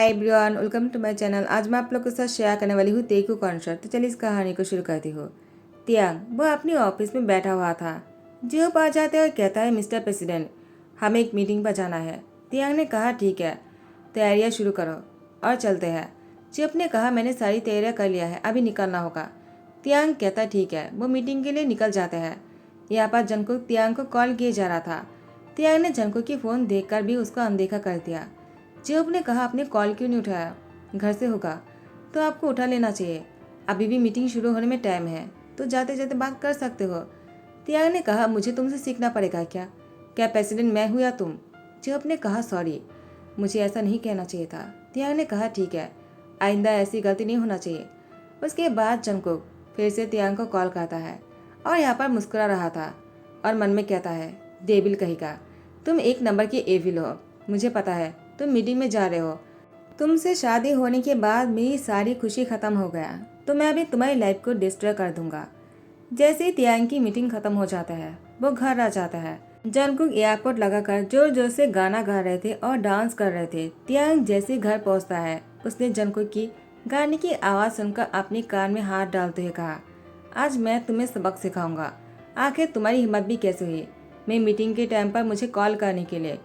Hi everyone, welcome to my channel. आज मैं आप लोग के साथ शेयर करने वाली हूँ तेकू कॉन्सर्ट। तो चलिए इस कहानी को शुरू करती हूँ। तियांग वो अपनी ऑफिस में बैठा हुआ था। जियो आ जाते और कहता है, मिस्टर प्रेसिडेंट, हमें एक मीटिंग पर जाना है। तियांग ने कहा, ठीक है, तैयारियाँ शुरू करो और चलते हैं। जियोप ने कहा, मैंने सारी तैयारियाँ कर लिया है, अभी निकलना होगा। तियांग कहता, ठीक है। वो मीटिंग के लिए निकल जाते हैं। यहाँ पर जंगकुक तियांग को कॉल किए जा रहा था। तियांग ने जंगकुक की फ़ोन देखकर भी उसको अनदेखा कर दिया। जियोप ने कहा, आपने कॉल क्यों नहीं उठाया? घर से होगा तो आपको उठा लेना चाहिए। अभी भी मीटिंग शुरू होने में टाइम है, तो जाते जाते बात कर सकते हो। तियांग ने कहा, मुझे तुमसे सीखना पड़ेगा क्या? क्या प्रेसिडेंट मैं हूँ या तुम? जियोप ने कहा, सॉरी, मुझे ऐसा नहीं कहना चाहिए था। तियांग ने कहा, ठीक है, आइंदा ऐसी गलती नहीं होना चाहिए। उसके बाद जंगकुक फिर से तियांग को कॉल करता है और यहाँ पर मुस्कुरा रहा था और मन में कहता है, डेबिल कहेगा, तुम एक नंबर की एविल हो। मुझे पता है तुम मीटिंग में जा रहे हो। तुमसे शादी होने के बाद मेरी सारी खुशी खत्म हो गया, तो मैं अभी तुम्हारी लाइफ को डिस्ट्रॉय कर दूंगा। जैसे ही तियांग की मीटिंग खत्म हो जाता है, वो घर आ जाता है। जंगकुक एयरपोर्ट लगाकर जोर जोर से गाना गा रहे थे और डांस कर रहे थे। तियांग जैसे घर पहुंचता है, उसने जंगकुक की गाने की आवाज़ सुनकर अपने कान में हाथ डालते हुए कहा, आज मैं तुम्हें सबक सिखाऊंगा। आखिर तुम्हारी हिम्मत भी कैसे हुई मैं मीटिंग के टाइम पर मुझे कॉल करने के लिए?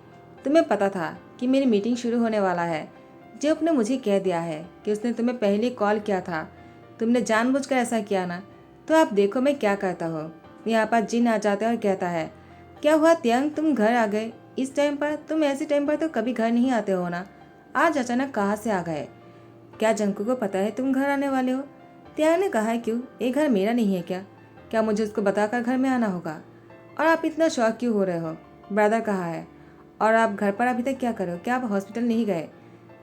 तुम्हें पता था कि मेरी मीटिंग शुरू होने वाला है। जियोप ने मुझे कह दिया है कि उसने तुम्हें पहले कॉल किया था। तुमने जानबूझकर ऐसा किया ना, तो आप देखो मैं क्या करता हूँ। यहाँ पर जिन आ जाता है और कहता है, क्या हुआ तियांग, तुम घर आ गए इस टाइम पर? तुम ऐसे टाइम पर तो कभी घर नहीं आते हो ना, आज अचानक कहाँ से आ गए? क्या जंकू को पता है तुम घर आने वाले हो? तियांग ने कहा, क्यों, ये घर मेरा नहीं है क्या? क्या मुझे उसको बताकर घर में आना होगा? और आप इतना शौक क्यों हो रहे हो? ब्रदर कहाँ है? और आप घर पर अभी तक क्या कर रहे हो? क्या आप हॉस्पिटल नहीं गए?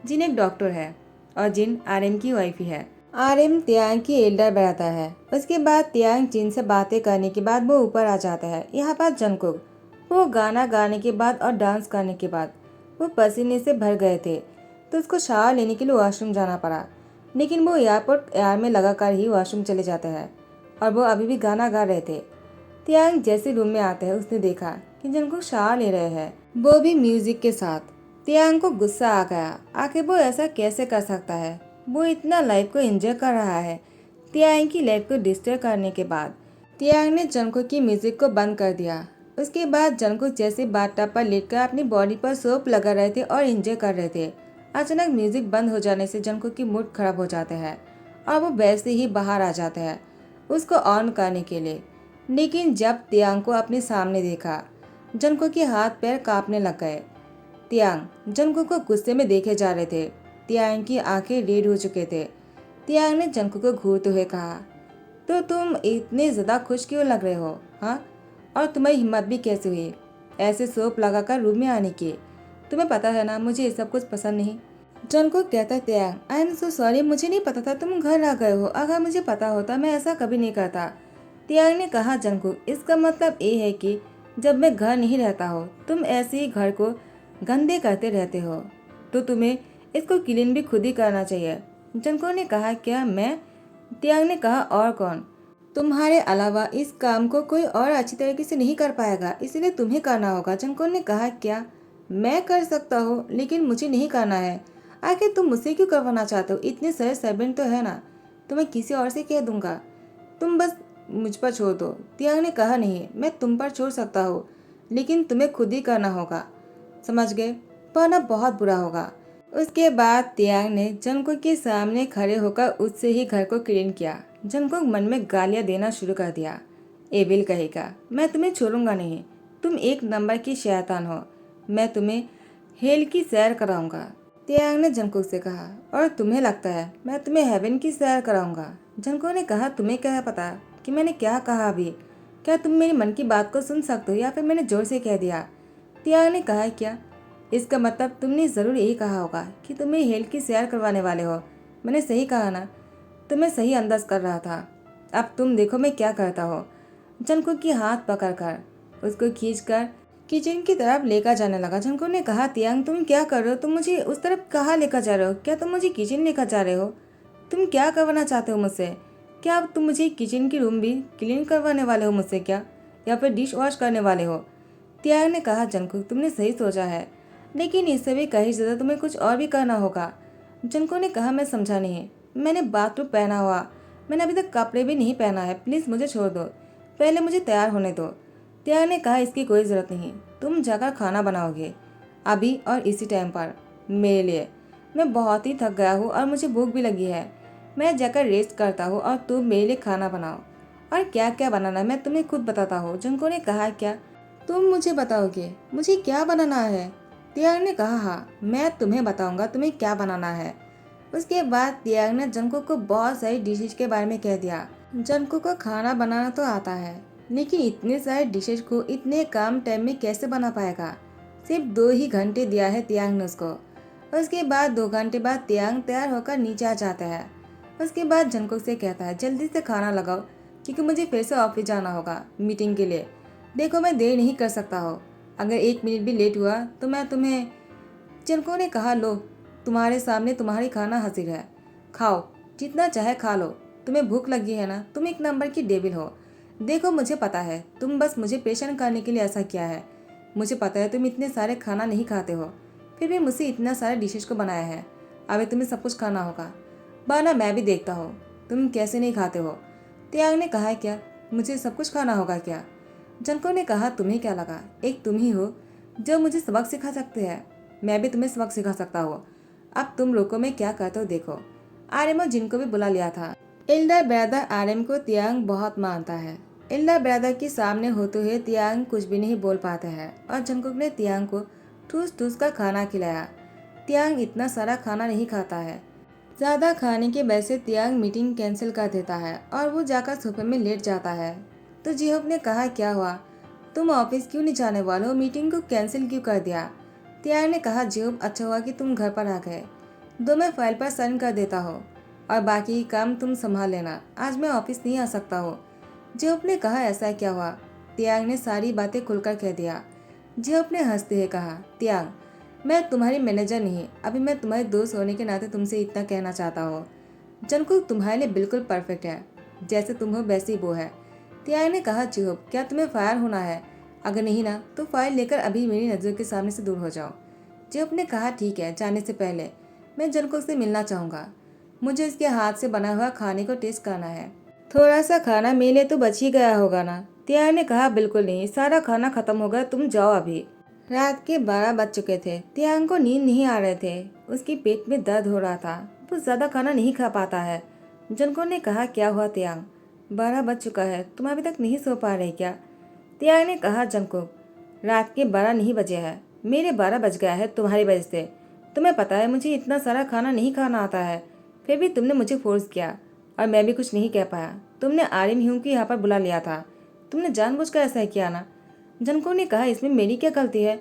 जिन एक डॉक्टर है और जिन आरएम की वाइफ ही है। आरएम तियांग की एल्डर ब्रदर है। उसके बाद तियांग जिन से बातें करने के बाद वो ऊपर आ जाता है। यहाँ पर जंगकुक वो गाना गाने के बाद और डांस करने के बाद वो पसीने से भर गए थे, तो उसको शावर लेने के लिए वॉशरूम जाना पड़ा। लेकिन वो एयरपोर्ट एयर में लगाकर ही वॉशरूम चले जाते हैं और वो अभी भी गाना गा रहे थे। तियांग जैसे रूम में आता है, उसने देखा कि जंगकुक शावर ले रहे हैं, वो भी म्यूजिक के साथ। तियांग को गुस्सा आ गया, आखिर वो ऐसा कैसे कर सकता है? वो इतना लाइफ को एंजॉय कर रहा है। तियांग की लाइफ को डिस्टर्ब करने के बाद तियांग ने जंगकुक की म्यूजिक को बंद कर दिया। उसके बाद जंगकुक जैसे बाथटब पर लेटकर अपनी बॉडी पर सोप लगा रहे थे और एंजॉय कर रहे थे। अचानक म्यूजिक बंद हो जाने से जंगकुक की मूड खराब हो जाता है और वो वैसे ही बाहर आ जाता है उसको ऑन करने के लिए। लेकिन जब तियांग को अपने सामने देखा, जंगकुक के हाथ पैर कांपने लग गए। तियांग जंगकुक को गुस्से में देखे जा रहे थे। तियांग की आंखें रेड हो चुके थे। तियांग ने जंगकुक को घूरते हुए कहा, तो तुम इतने ज़्यादा खुश क्यों लग रहे हो, हाँ? और तुम्हारी हिम्मत भी कैसे हुई ऐसे सोप लगाकर रूम में आने की? तुम्हें पता है ना, मुझे ये सब कुछ पसंद नहीं। जंगकुक कहता, तियांग, आई एम सो सॉरी, मुझे नहीं पता था तुम घर आ गए हो। अगर मुझे पता होता मैं ऐसा कभी नहीं करता। तियांग ने कहा, जंगकुक, इसका मतलब ये है कि जब मैं घर नहीं रहता हो तुम ऐसे ही घर को गंदे करते रहते हो, तो तुम्हें इसको क्लीन भी खुद ही करना चाहिए। जंगकुक ने कहा, क्या मैं? तियांग ने कहा, और कौन? तुम्हारे अलावा इस काम को कोई और अच्छी तरीके से नहीं कर पाएगा, इसलिए तुम्हें करना होगा। जंगकुक ने कहा, क्या मैं कर सकता हूँ लेकिन मुझे नहीं करना है? आखिर तुम मुझसे क्यों करवाना चाहते हो? इतने सारे सर्वेंट तो है ना, तो मैं किसी और से कह दूंगा। तुम बस मुझ पर छोड़ दो। तियांग ने कहा, नहीं, मैं तुम पर छोड़ सकता हूँ, लेकिन तुम्हें खुद ही करना होगा, समझ गए? वरना बहुत बुरा होगा। उसके बाद तियांग ने जंगकुक के सामने खड़े होकर उससे ही घर को क्लीन किया। जंगकुक मन में गालियां देना शुरू कर दिया, एविल कहेगा, मैं तुम्हें छोड़ूंगा नहीं, तुम एक नंबर की शैतान हो, मैं तुम्हें हेल की सैर कराऊंगा। तियांग ने जंगकुक से कहा, और तुम्हें लगता है मैं तुम्हें हेवन की सैर कराऊंगा? जंगकुक ने कहा, तुम्हें क्या पता कि मैंने क्या कहा अभी? क्या तुम मेरे मन की बात को सुन सकते हो या फिर मैंने जोर से कह दिया? तियांग ने कहा, क्या इसका मतलब तुमने ज़रूर यही कहा होगा कि तुम मेरी हेल की सैर करवाने वाले हो? मैंने सही कहा ना? तुम्हें सही अंदाज कर रहा था। अब तुम देखो मैं क्या करता हूँ। जंगकुक की हाथ पकड़कर उसको खींचकर किचन की तरफ लेकर जाने लगा। जंगकुक ने कहा, तियांग तुम क्या कर रहे हो? तुम मुझे उस तरफ कहाँ लेकर जा रहे हो? क्या तुम मुझे किचन लेकर जा रहे हो? तुम क्या करवाना चाहते हो मुझसे? क्या अब तुम मुझे किचन की रूम भी क्लीन करवाने वाले हो मुझसे क्या, या फिर डिश वॉश करने वाले हो? तियांग ने कहा, जंगकुक तुमने सही सोचा है, लेकिन इससे भी कहीं ज़्यादा तुम्हें कुछ और भी करना होगा। जनको ने कहा, मैं समझा नहीं, मैंने बाथरूम पहना हुआ, मैंने अभी तक कपड़े भी नहीं पहना है, प्लीज़ मुझे छोड़ दो, पहले मुझे तैयार होने दो। त्याग ने कहा, इसकी कोई ज़रूरत नहीं, तुम जाकर खाना बनाओगे अभी और इसी टाइम पर मेरे लिए। मैं बहुत ही थक गया हूँ और मुझे भूख भी लगी है, मैं जाकर रेस्ट करता हूँ और तुम मेरे लिए खाना बनाओ। और क्या क्या बनाना है मैं तुम्हें खुद बताता हूँ। जनको ने कहा, क्या तुम मुझे बताओगे मुझे क्या बनाना है? त्याग ने कहा, हाँ मैं तुम्हें बताऊंगा तुम्हें क्या बनाना है। उसके बाद त्याग ने जनको को बहुत सारी डिशेज के बारे में कह दिया। जनको को खाना बनाना तो आता है, लेकिन इतने सारे डिशेज को इतने कम टाइम में कैसे बना पाएगा। सिर्फ 2 ही घंटे दिया है त्याग ने उसको। उसके बाद 2 घंटे बाद त्याग तैयार होकर नीचे आ जाता है। उसके बाद जनको से कहता है, जल्दी से खाना लगाओ क्योंकि मुझे फिर से ऑफिस जाना होगा मीटिंग के लिए। देखो मैं देर नहीं कर सकता हो, अगर 1 मिनट भी लेट हुआ तो मैं तुम्हें। जनको ने कहा, लो तुम्हारे सामने तुम्हारी खाना हाजिर है, खाओ जितना चाहे खा लो, तुम्हें भूख लगी है ना, तुम एक नंबर की डेविल हो। देखो मुझे पता है तुम बस मुझे परेशान करने के लिए ऐसा किया है, मुझे पता है तुम इतने सारे खाना नहीं खाते हो, फिर भी मुझसे इतना सारे डिशेज को बनाया है, अभी तुम्हें सब कुछ खाना होगा, वरना मैं भी देखता हूँ तुम कैसे नहीं खाते हो। त्याग ने कहा, क्या मुझे सब कुछ खाना होगा क्या? जनको ने कहा, तुम्हें क्या लगा एक तुम ही हो जो मुझे सबक सिखा सकते हैं, मैं भी तुम्हें सबक सिखा सकता हूँ। अब तुम लोगों में क्या कहते हो देखो। आर्यम और जिनको भी बुला लिया था। एल्डर ब्रदर आर्यम को त्याग बहुत मानता है। एल्डर ब्रदर के सामने होते हुए त्याग कुछ भी नहीं बोल पाता है और जंकुक ने त्याग को ठूस ठूस का खाना खिलाया। त्याग इतना सारा खाना नहीं खाता है, ज्यादा खाने के वजह से त्याग मीटिंग कैंसिल कर देता है और वो जाकर सोफे में लेट जाता है। तो जिहोप ने कहा, क्या हुआ, तुम ऑफिस क्यों नहीं जाने वाले हो, मीटिंग को कैंसिल क्यों कर दिया? त्याग ने कहा, जिहोप अच्छा हुआ कि तुम घर पर आ गए, दो मैं फाइल पर साइन कर देता हूँ और बाकी काम तुम संभाल लेना, आज मैं ऑफिस नहीं आ सकता हूँ। जिहोप ने कहा, ऐसा क्या हुआ? त्याग ने सारी बातें खुलकर कह दिया। जिहोप ने हंसते हुए कहा, त्याग मैं तुम्हारी मैनेजर नहीं, अभी मैं तुम्हारे दोस्त होने के नाते तुमसे इतना कहना चाहता हूँ, जंकुक तुम्हारे लिए बिल्कुल परफेक्ट है, जैसे तुम हो वैसी वो है। त्याग ने कहा, जिहोप क्या तुम्हें फायर होना है? अगर नहीं ना तो फाइल लेकर अभी मेरी नज़र के सामने से दूर हो जाओ। जिहोप ने कहा, ठीक है, जाने से पहले मैं जंकुक से मिलना चाहूँगा, मुझे इसके हाथ से बना हुआ खाने को टेस्ट करना है। थोड़ा सा खाना मेरे लिए तो बच ही गया होगा ना? त्याग ने कहा, बिल्कुल नहीं, सारा खाना खत्म हो गया, तुम जाओ अभी। रात के 12 बज चुके थे। त्याग को नींद नहीं आ रहे थे, उसकी पेट में दर्द हो रहा था, वो ज्यादा खाना नहीं खा पाता है। जनको ने कहा, क्या हुआ त्याग, 12 बज चुका है, तुम अभी तक नहीं सो पा रहे क्या? त्याग ने कहा, जनको रात के 12 नहीं बजे है, मेरे 12 बज गया है तुम्हारी वजह से। तुम्हें पता है मुझे इतना सारा खाना नहीं खाना आता है, फिर भी तुमने मुझे फोर्स किया और मैं भी कुछ नहीं कह पाया। तुमने आर्यन ह्यूम को यहाँ पर बुला लिया था, तुमने जानबूझकर ऐसा किया ना? जनको ने कहा, इसमें मेरी क्या गलती है?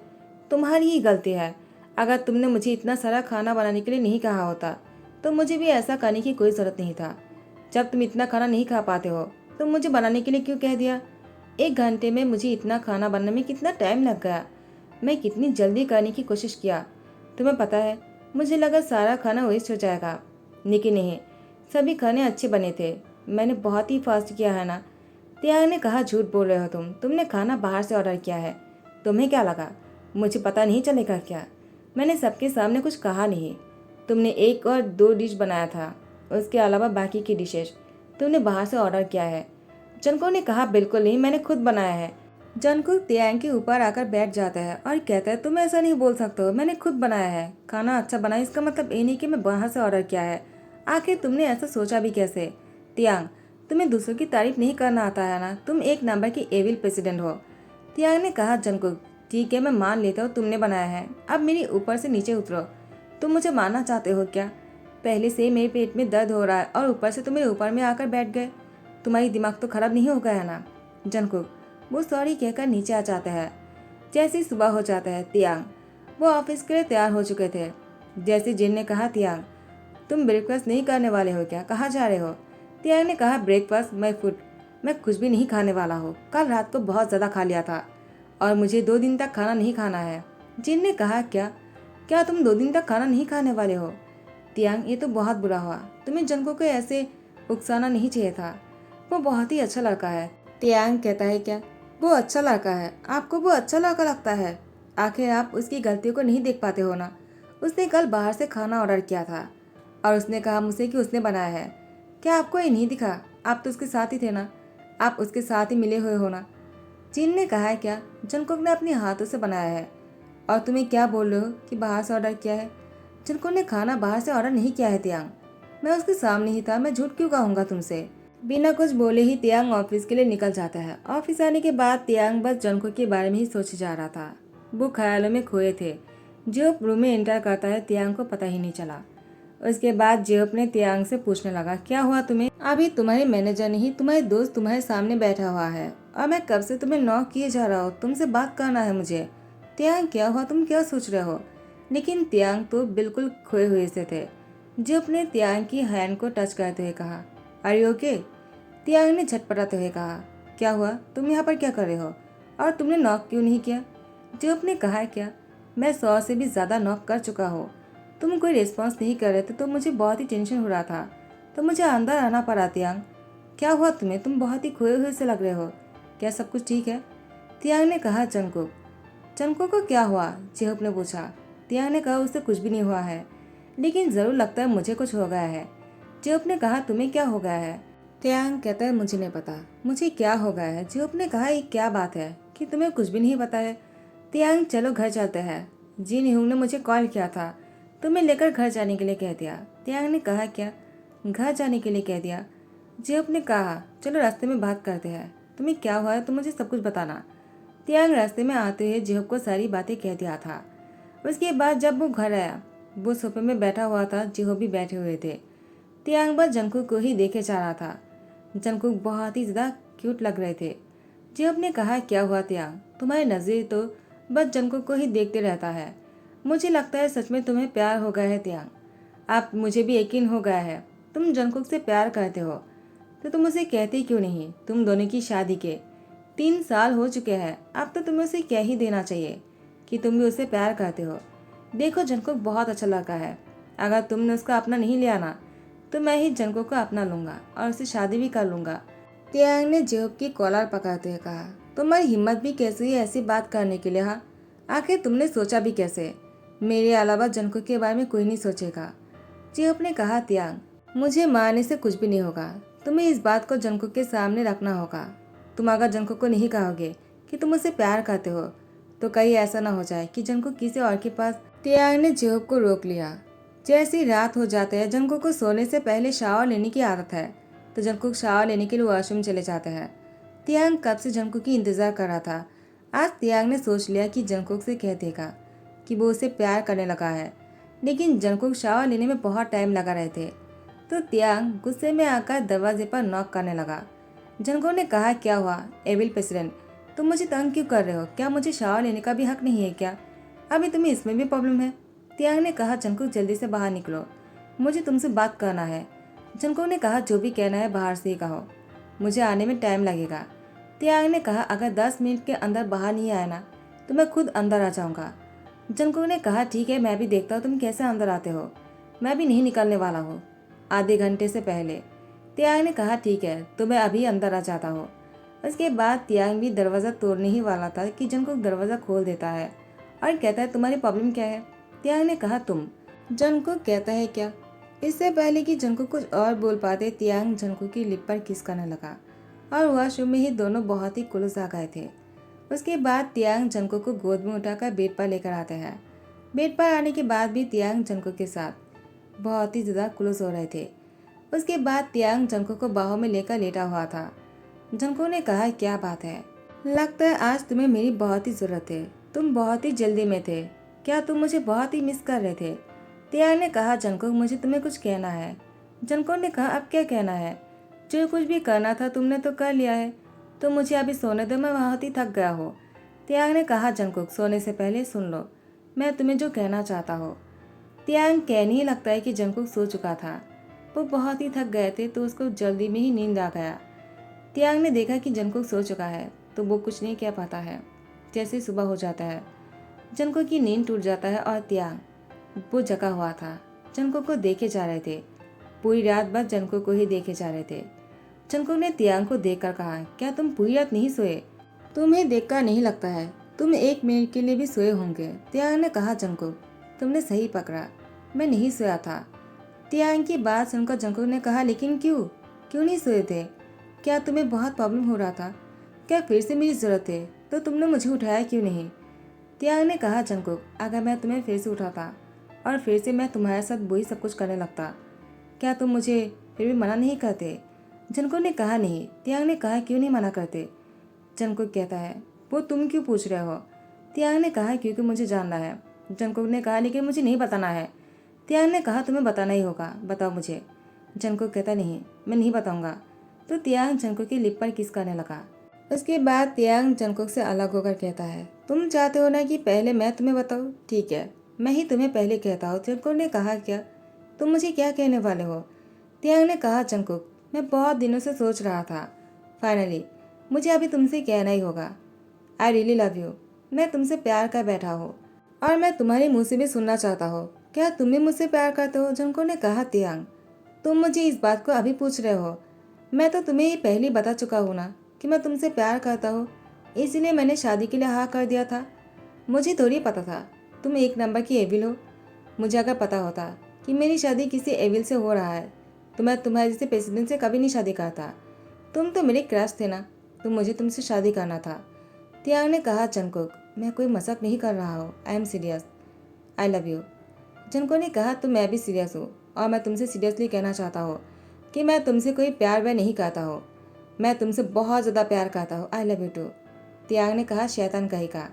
तुम्हारी ही गलती है। अगर तुमने मुझे इतना सारा खाना बनाने के लिए नहीं कहा होता तो मुझे भी ऐसा करने की कोई ज़रूरत नहीं था। जब तुम इतना खाना नहीं खा पाते हो तो मुझे बनाने के लिए क्यों कह दिया? 1 घंटे में मुझे इतना खाना बनाने में कितना टाइम लग गया, मैं कितनी जल्दी करने की कोशिश किया। तुम्हें पता है मुझे लगा सारा खाना वेस्ट हो जाएगा, लेकिन नहीं, सभी खाने अच्छे बने थे, मैंने बहुत ही फास्ट किया है ना? त्याग ने कहा, झूठ बोल रहे हो तुमने खाना बाहर से ऑर्डर किया है, तुम्हें क्या लगा मुझे पता नहीं चलेगा क्या? मैंने सबके सामने कुछ कहा नहीं, तुमने 1 और 2 डिश बनाया था, उसके अलावा बाकी की डिशेज तुमने बाहर से ऑर्डर किया है। जनको ने कहा, बिल्कुल नहीं, मैंने खुद बनाया है। जनको त्याग के ऊपर आकर बैठ जाता है और कहता है, तुम ऐसा नहीं बोल सकते हो, मैंने खुद बनाया है, खाना अच्छा बना, इसका मतलब ये नहीं कि मैं बाहर से ऑर्डर किया है। आखिर तुमने ऐसा सोचा भी कैसे? त्याग तुम्हें दूसरों की तारीफ नहीं करना आता है ना, तुम एक नंबर की एविल प्रेसिडेंट हो। त्याग ने कहा, जंकुक ठीक है मैं मान लेता हूँ तुमने बनाया है, अब मेरे ऊपर से नीचे उतरो। तुम मुझे मारना चाहते हो क्या? पहले से मेरे पेट में दर्द हो रहा है और ऊपर से तुम मेरे ऊपर में आकर बैठ गए, तुम्हारी दिमाग तो खराब नहीं हो गया है ना? जंकुक वो सॉरी कहकर नीचे आ जाता है। जैसे ही सुबह हो जाता है, त्याग वो ऑफिस के लिए तैयार हो चुके थे। जैसे जिन ने कहा, त्याग तुम ब्रेकफास्ट नहीं करने वाले हो क्या, कहाँ जा रहे हो? त्याग ने कहा, ब्रेकफास्ट मैं कुछ भी नहीं खाने वाला हूँ, कल रात को बहुत ज़्यादा खा लिया था और मुझे 2 दिन तक खाना नहीं खाना है। जिन ने कहा, क्या क्या तुम 2 दिन तक खाना नहीं खाने वाले हो? त्याग ये तो बहुत बुरा हुआ, तुम्हें जनको को ऐसे उकसाना नहीं चाहिए था, वो बहुत ही अच्छा लड़का है। त्याग कहता है, क्या वो अच्छा लड़का है? आपको वो अच्छा लड़का लगता है? आखिर आप उसकी गलतियों को नहीं देख पाते हो ना? उसने कल बाहर से खाना ऑर्डर किया था और उसने कहा मुझसे कि उसने बनाया है। क्या आपको ये नहीं दिखा? आप तो उसके साथ ही थे ना, आप उसके साथ ही मिले हुए हो ना। जिन ने कहा है क्या? जंगकुक ने अपने हाथों से बनाया है। और तुम्हें क्या बोल रहे हो कि बाहर से ऑर्डर किया है? जंगकुक ने खाना बाहर से ऑर्डर नहीं किया है तियांग। मैं उसके सामने ही था, मैं झूठ क्यों कहूँगा तुमसे? बिना कुछ बोले ही तियांग ऑफिस के लिए निकल जाता है। ऑफिस आने के बाद तियांग बस जंगकुक के बारे में ही सोचे जा रहा था। वो ख्यालों में खोए थे। जो रूम में एंटर करता है तियांग को पता ही नहीं चला। उसके बाद जेब ने तियांग से पूछने लगा, क्या हुआ तुम्हें? अभी तुम्हारे मैनेजर नहीं, तुम्हारे दोस्त तुम्हारे सामने बैठा हुआ है और मैं कब से तुम्हें नॉक किए जा रहा हूँ, तुमसे बात करना है मुझे। तियांग क्या हुआ, तुम क्या सोच रहे हो? लेकिन तियांग तो बिल्कुल खोए हुए से थे। जेब ने तियांग की हैंड को टच करते हुए कहा, आर यू ओके? तियांग ने झटपटाते हुए कहा, क्या हुआ, तुम यहाँ पर क्या कर रहे हो और तुमने नॉक क्यों नहीं किया? जेब ने कहा, क्या? मैं 100 से भी ज़्यादा नॉक कर चुका हूँ, तुम कोई रिस्पॉन्स नहीं कर रहे थे तो मुझे बहुत ही टेंशन हो रहा था, तो मुझे अंदर आना पड़ा। तियांग क्या हुआ तुम्हें, तुम बहुत ही खोए हुए से लग रहे हो, क्या सब कुछ ठीक है? तियांग ने कहा, जंगकुक। जंगकुक को क्या हुआ? जेहूप ने पूछा। तियांग ने कहा, उससे कुछ भी नहीं हुआ है, लेकिन ज़रूर लगता है मुझे कुछ हो गया है। जेहूप ने कहा, तुम्हें क्या हो गया है? तियांग कहता है, मुझे नहीं पता मुझे क्या हो गया है। जेहूप ने कहा, ये क्या बात है कि तुम्हें कुछ भी नहीं पता है? तियांग चलो घर चलते हैं, जिन ह्यूंग ने मुझे कॉल किया था, तुम्हें लेकर घर जाने के लिए कह दिया। तियांग ने कहा, क्या घर जाने के लिए कह दिया? जेहूप ने कहा, चलो रास्ते में बात करते हैं, तुम्हें क्या हुआ है तुम मुझे सब कुछ बताना। तियांग रास्ते में आते हुए जेहूप को सारी बातें कह दिया था। उसके बाद जब वो घर आया, वो सोफे में बैठा हुआ था, जेहूप भी बैठे हुए थे। तियांग बस जंगकुक को ही देखे जा रहा था। जंगकुक बहुत ही ज़्यादा क्यूट लग रहे थे। जेहूप ने कहा, क्या हुआ तियांग, तुम्हारी नज़र तो बस जंगकुक को ही देखते रहता है। मुझे लगता है सच में तुम्हें प्यार हो गया है तियांग। आप मुझे भी यकीन हो गया है, तुम जंगकुक से प्यार करते हो, तो तुम उसे कहते क्यों नहीं? तुम दोनों की शादी के 3 साल हो चुके हैं, अब तो तुम्हें उसे कह ही देना चाहिए कि तुम भी उससे प्यार करते हो। देखो जंगकुक बहुत अच्छा लड़का है, अगर तुमने उसका अपना नहीं लिया ना, तो मैं ही जंगकुक को अपना लूंगा और उससे शादी भी कर लूंगा। तियांग ने जेहूप की कॉलर पकड़ते हुए कहा, तुम्हारी हिम्मत भी कैसी है ऐसी बात करने के लिए? हाँ, आखिर तुमने सोचा भी कैसे? मेरे अलावा जंगकुक के बारे में कोई नहीं सोचेगा। जेहूप ने कहा, तियांग मुझे मारने से कुछ भी नहीं होगा, तुम्हें इस बात को जंगकुक के सामने रखना होगा। तुम अगर जंगकुक को नहीं कहोगे कि तुम उससे प्यार करते हो, तो कहीं ऐसा ना हो जाए कि जंगकुक किसी और के पास। तियांग ने जेहूप को रोक लिया। जैसी रात हो जाते है, जंगकुक को सोने से पहले शावर लेने की आदत है, तो जंगकुक शावर लेने के लिए वॉशरूम चले जाते हैं। तियांग कब से जंगकुक की इंतजार कर रहा था। आज तियांग ने सोच लिया कि जंगकुक से कह देगा कि वो उसे प्यार करने लगा है, लेकिन जंगकुक शावर लेने में बहुत टाइम लगा रहे थे। तो तियांग गुस्से में आकर दरवाजे पर नॉक करने लगा। जंगकुक ने कहा, क्या हुआ एविल प्रेसिडेंट, तुम मुझे तंग क्यों कर रहे हो? क्या मुझे शावर लेने का भी हक नहीं है क्या? अभी तुम्हें इसमें भी प्रॉब्लम है? तियांग ने कहा, जंगकुक जल्दी से बाहर निकलो, मुझे तुमसे बात करना है। जंगकुक ने कहा, जो भी कहना है बाहर से ही कहो, मुझे आने में टाइम लगेगा। तियांग ने कहा, अगर 10 मिनट के अंदर बाहर नहीं आया ना, तो मैं खुद अंदर आ जाऊंगा। जंगकुक ने कहा, ठीक है, मैं भी देखता हूँ तुम कैसे अंदर आते हो, मैं भी नहीं निकलने वाला हूँ आधे घंटे से पहले। तियांग ने कहा, ठीक है, तो मैं अभी अंदर आ जाता हूँ। उसके बाद तियांग भी दरवाज़ा तोड़ने ही वाला था कि जंगकुक दरवाज़ा खोल देता है और कहता है, तुम्हारी प्रॉब्लम क्या है? तियांग ने कहा, तुम। जंगकुक कहता है, क्या? इससे पहले कि जंगकुक कुछ और बोल पाते, तियांग जंगकुक की लिप पर किस करने लगा और वॉशरूम में ही दोनों बहुत ही क्लोज आ गए थे। उसके बाद तियांग जंगकुक को गोद में उठाकर बेड पर लेकर आते हैं। बेड पर आने के बाद भी तियांग जंगकुक के साथ बहुत ही ज़्यादा क्लोज हो रहे थे। उसके बाद तियांग जंगकुक को बाहों में लेकर लेटा हुआ था। जंगकुक ने कहा, क्या बात है, लगता है आज तुम्हें मेरी बहुत ही ज़रूरत है, तुम बहुत ही जल्दी में थे, क्या तुम मुझे बहुत ही मिस कर रहे थे? तियांग ने कहा, जंगकुक मुझे तुम्हें कुछ कहना है। जंगकुक ने कहा, अब क्या कहना है? जो कुछ भी करना था तुमने तो कर लिया है, तो मुझे अभी सोने दो, मैं बहुत ही थक गया हूँ। तियांग ने कहा, जंगकुक सोने से पहले सुन लो, मैं तुम्हें जो कहना चाहता हूँ। तियांग कहने ही लगता है कि जंगकुक सो चुका था, वो बहुत ही थक गए थे तो उसको जल्दी में ही नींद आ गया। तियांग ने देखा कि जंगकुक सो चुका है तो वो कुछ नहीं कह पाता है। जैसे सुबह हो जाता है, जंगकुक की नींद टूट जाता है और तियांग वो जगा हुआ था, जंगकुक को देखे जा रहे थे। पूरी रात भर जंगकुक को ही देखे जा रहे थे। जंगकुक ने तियांग को देखकर कहा, क्या तुम पूरी रात नहीं सोए? तुम्हें देखकर नहीं लगता है तुम 1 मिनट के लिए भी सोए होंगे। तियांग ने कहा, जंगकुक तुमने सही पकड़ा, मैं नहीं सोया था। तियांग की बात सुनकर जंकुक ने कहा, लेकिन क्यों क्यों नहीं सोए थे? क्या तुम्हें बहुत प्रॉब्लम हो रहा था? क्या फिर से मेरी ज़रूरत है तो तुमने मुझे उठाया क्यों नहीं? तियांग ने कहा, जंकुक, अगर मैं तुम्हें फिर से उठाता और फिर से मैं तुम्हारे साथ वही सब कुछ करने लगता, क्या तुम मुझे फिर भी मना नहीं करते? जंकुक ने कहा, नहीं। तियांग ने कहा, क्यों नहीं मना करते? जंकुक कहता है, वो तुम क्यों पूछ रहे हो? तियांग ने कहा, क्योंकि मुझे जानना है। जंकुक ने कहा, लेकिन मुझे नहीं बताना है। तियांग ने कहा, तुम्हें बताना ही होगा, बताओ मुझे। जंकुक कहता, नहीं, मैं नहीं बताऊंगा। तो तियांग जंकुक की लिप पर किस करने लगा। उसके बाद तियांग जंकुक से अलग होकर कहता है, तुम चाहते हो ना कि पहले मैं तुम्हें बताऊँ? ठीक है, मैं ही तुम्हें पहले कहता हूँ। जंकुक ने कहा, क्या? तुम मुझे क्या कहने वाले हो? तियांग ने कहा, जंकुक, मैं बहुत दिनों से सोच रहा था, फाइनली मुझे अभी तुमसे कहना ही होगा। I really love you. मैं तुमसे प्यार कर बैठा हूँ और मैं तुम्हारे मुँह से भी सुनना चाहता हूँ। क्या तुम भी मुझसे प्यार करते हो? जंकुक ने कहा, तियांग, तुम मुझे इस बात को अभी पूछ रहे हो? मैं तो तुम्हें ये पहले ही बता चुका हूँ ना कि मैं तुमसे प्यार करता हूँ, इसलिए मैंने शादी के लिए हाँ कर दिया था। मुझे थोड़ी पता था तुम एक नंबर की एविल हो। मुझे अगर पता होता कि मेरी शादी किसी एविल से हो रहा है तो मैं तुम्हारे जैसे प्रेसिडेंट से कभी नहीं शादी करता। तुम तो मेरे क्रश थे ना, तो मुझे तुमसे शादी करना था। तियांग ने कहा, जंकुक, मैं कोई मजाक नहीं कर रहा हूँ, I am serious, I love you. Jungkook ने कहा, तो मैं भी सीरियस हूँ और मैं तुमसे सीरियसली कहना चाहता हूँ कि मैं तुमसे कोई प्यार व्यार नहीं करता हूँ। मैं तुमसे बहुत ज़्यादा प्यार करता हूँ, आई लव यू टू। तियांग ने कहा, शैतान कहेगा,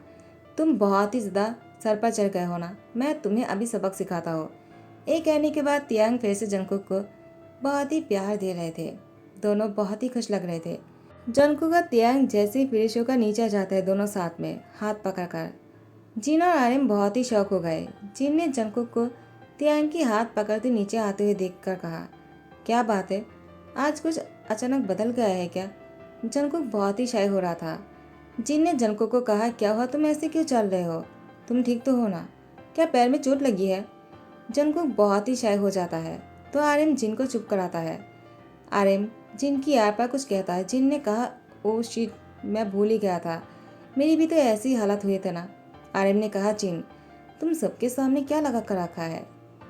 तुम बहुत ही ज़्यादा सर पर चढ़ गए हो ना, मैं तुम्हें अभी सबक सिखाता हूँ। ये कहने के बाद तियांग फिर से जंकुक को बहुत ही प्यार दे रहे थे। दोनों बहुत ही खुश लग रहे थे। जंकुक और तियांग जैसे ही फिर शो का नीचे जाते हैं, दोनों साथ में हाथ पकड़कर, जिन और आर्यन बहुत ही शौक हो गए। जिन ने जंकुक को तियांग की हाथ पकड़ते नीचे आते हुए देखकर कहा, क्या बात है, आज कुछ अचानक बदल गया है क्या? जंकुक बहुत ही शाय हो रहा था। जिन ने जंकुक को कहा, क्या हुआ, तुम ऐसे क्यों चल रहे हो? तुम ठीक तो हो ना? क्या पैर में चोट लगी है? जंकुक बहुत ही शाय हो जाता है तो आर्यन जिन को चुप कराता है। आर्यन जिन की यार पर कुछ कहता है। जिन ने कहा, ओ शिट, मैं भूल ही गया था, मेरी भी तो ऐसी ही हालत हुई थे ना। आर्यन ने कहा, जिन, तुम सबके सामने क्या लगा कर रखा है?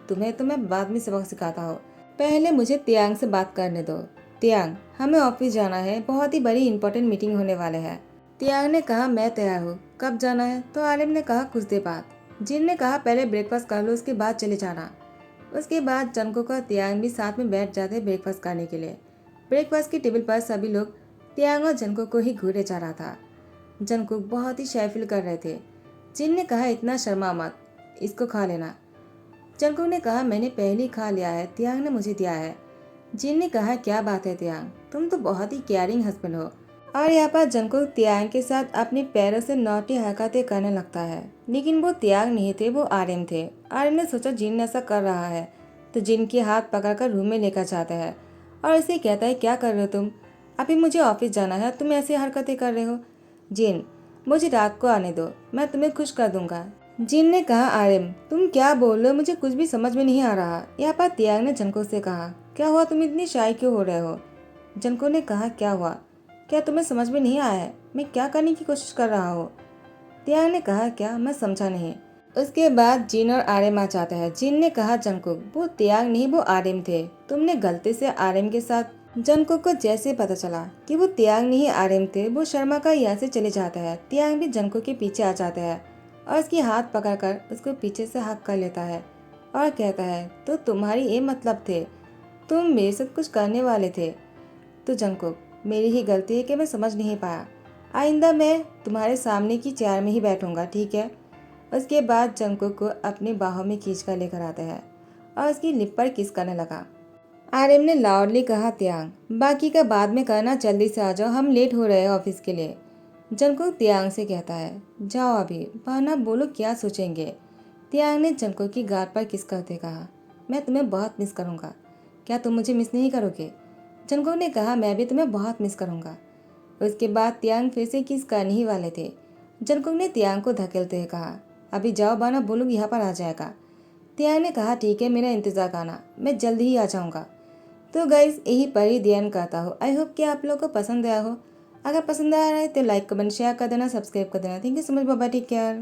तुम्हें तो मैं बाद में सबक सिखाता हूँ, पहले मुझे तियांग से बात करने दो। तियांग, हमें ऑफिस जाना है, बहुत ही बड़ी इंपॉर्टेंट मीटिंग होने वाले है। तियांग ने कहा, मैं तैयार हूँ, कब जाना है? तो आर्यन ने कहा, कुछ देर बाद। जिन ने कहा, पहले ब्रेकफास्ट कर लो, उसके बाद चले जाना। उसके बाद जंकुक और तियांग भी साथ में बैठ जाते ब्रेकफास्ट करने के लिए। ब्रेकफास्ट की टेबल पर सभी लोग तियांग और जंकुक को ही घूरे जा रहा था। जंकुक बहुत ही शाय फील कर रहे थे। जिन ने कहा, इतना शर्मा मत, इसको खा लेना। जंकुक ने कहा, मैंने पहले ही खा लिया है, तियांग ने मुझे दिया है। जिन ने कहा, क्या बात है तियांग, तुम तो बहुत ही केयरिंग हस्बैंड हो। और यहाँ पर जंकुक तियांग के साथ अपने पैरों से नौटी हरकतें करने लगता है, लेकिन वो तियांग नहीं थे, वो आर्यन थे। आर्यन ने सोचा जिन ऐसा कर रहा है तो जिन के हाथ पकड़कर रूम में लेकर जाता है और उसे कहता है, क्या कर रहे हो तुम? अभी मुझे ऑफिस जाना है, तुम ऐसी हरकतें कर रहे हो। जिन, मुझे रात को आने दो, मैं तुम्हें खुश कर दूंगा। जिन ने कहा, आर्यन, तुम क्या बोल रहे हो, मुझे कुछ भी समझ में नहीं आ रहा। यहाँ पर तियांग ने जंकुक से कहा, क्या हुआ, तुम इतनी शाय क्यों हो रहे हो? जंकुक ने कहा, क्या हुआ, क्या तुम्हें समझ में नहीं आया है मैं क्या करने की कोशिश कर रहा हूँ? तियांग ने कहा, क्या, मैं समझा नहीं। उसके बाद जिन और आर्यन आ जाते हैं। जिन ने कहा, जंकुक, वो तियांग नहीं, वो आर्यन थे, तुमने गलती से आर्यन के साथ। जंकुक को जैसे पता चला कि वो तियांग नहीं आर्यन थे, वो शर्मा का यहाँ से चले जाता है। तियांग भी जंकुक के पीछे आ जाते हैं और उसकी हाथ पकड़कर उसको पीछे से हक कर लेता है और कहता है, तो तुम्हारी ये मतलब थे, तुम मेरे साथ कुछ करने वाले थे? तो जंकुक, मेरी ही गलती है कि मैं समझ नहीं पाया, आइंदा मैं तुम्हारे सामने की चेयर में ही बैठूंगा, ठीक है? उसके बाद जंकुक को अपनी बाहों में खींच कर लेकर आते हैं और उसकी लिप पर किस करने लगा। आर्यन ने लाउडली कहा, तियांग, बाकी का बाद में करना, जल्दी से आ जाओ, हम लेट हो रहे हैं ऑफिस के लिए। जंकुक तियांग से कहता है, जाओ अभी, वरना बोलो क्या सोचेंगे। तियांग ने जंकुक की गाल पर किस करते कहा, मैं तुम्हें बहुत मिस करूंगा, क्या तुम मुझे मिस नहीं करोगे? जंकुक ने कहा, मैं भी तुम्हें बहुत मिस करूंगा। उसके बाद तियांग फिर से किस करने ही वाले थे। जंकुक ने तियांग को धकेलते हुए कहा, अभी जाओ, वरना बोलू यहाँ पर आ जाएगा। तियांग ने कहा, ठीक है, मेरा इंतजार करना, मैं जल्दी ही आ जाऊंगा। तो गाइज, यही पर ही ध्यान करता हो। आई होप कि आप लोगों को पसंद आया हो। अगर पसंद आ रहा है तो लाइक कमेंट शेयर कर देना, सब्सक्राइब कर देना। Thank you so much, bye bye, take care.